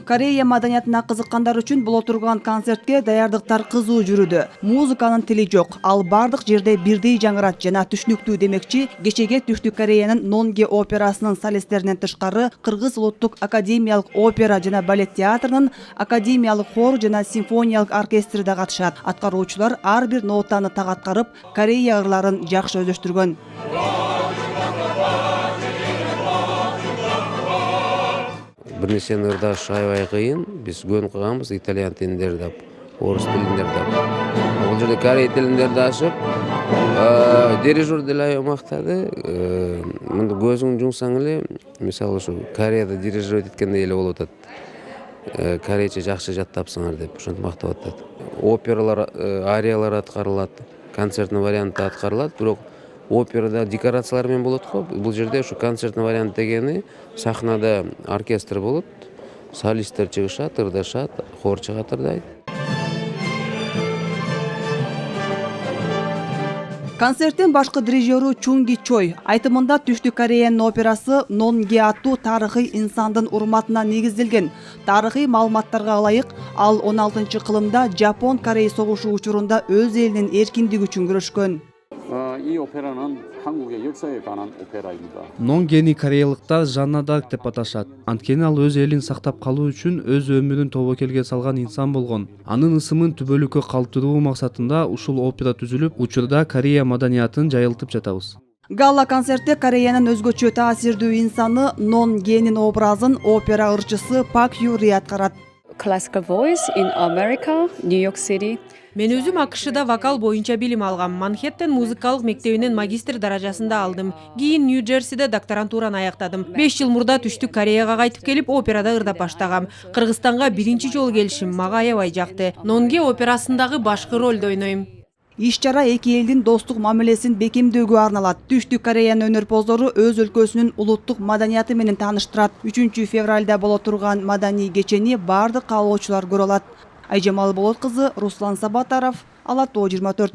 Корея маданиятына кызыккандар үчүн боло турган концертке даярдыктар кызуу жүрүүдө. Музыканын тили жок, ал бардык жерде бирдей жаңырат жана түшүнүктүү демекчи, кечеге Түштүк Кореянын Нонге операсынын солисттеринен тышкары Кыргыз улуттук академиялык опера жана балет театрынын академиялык хор жана симфониялык оркестри да катышат. Аткаруучулар ар бир нотаны так аткарып, Корея ырларын жакшы өздөштүргөн. Bir nechta ырдаш аябай кыйын. Биз көнүп калганбыз итальян тилиндер деп, орус тилиндер деп. Бул жерде корей тилиндерди ашып, дирижер деле аябай мактады. Мында көзүңдү жумсаң эле, мисалы ушу Кореяда дирижировать эткендей эле болуп атат. Корейче жакшы жаттапсыңар деп, ошентип мактап атат. Опералар, ариялар аткарылат, концертный вариантта аткарылат, бирок операда декорациялар менен болот го. Бул жерде ушу концертный вариант дегени сахнада оркестр болот, солисттер чыгышат, ырдашат, хор чыгат, ырдайт. Концерттин башкы дирижеру Чунги Чой айтымында Түштүк Кореянын операсы Нонге аттуу тарыхый инсандын урматына негизделген. Тарыхый маалыматтарга ылайык, ал 16-кылымда Жапон-Корей согушу учурунда өз элинин эркиндиги үчүн күрөшкөн. 이 오페라는 한국의 역사에 관한 오페라입니다. Нонгени кореялыктар Жанна Дарк деп аташат. Анткени ал өз элин сактап калуу үчүн өз өмүрүн тобокелге салган инсан болгон. Анын ысымын түбөлүккө калтыруу максатында ушул опера түзүлүп, учурда Корея маданиятын жайылтып жатабыз. Галла концертте Кореянын өзгөчө таасирдүү инсаны Нон Генин образын опера ырчысы Пак Юри аткарат. Classical voice in America, New York City. Мен өзүм АКШда вокал боюнча билим алгам. Манхэттен музыкалык мектебинен магистр даражасында алдым. Кийин Нью-Джерсиде докторантураны аяктадым. 5 жыл мурда Түштүк Кореяга кайтып келип, операда ырдап баштагам. Кыргызстанга биринчи жолу келишим мага аябай жакты. Нонге операсындагы башкы ролду ойнойм. Иш-чара эки элдин достук мамилесин бекемдөөгө арналат. Түштүк Кореянын өнөрпоздору өз өлкөсүнүн улуттук маданияты менен тааныштырат. 3 февралда боло турган маданий кечени бардык каалоочулар көрө алат. Айжамал Болот кызы, Руслан Сабатаров, Ала Тоо 24.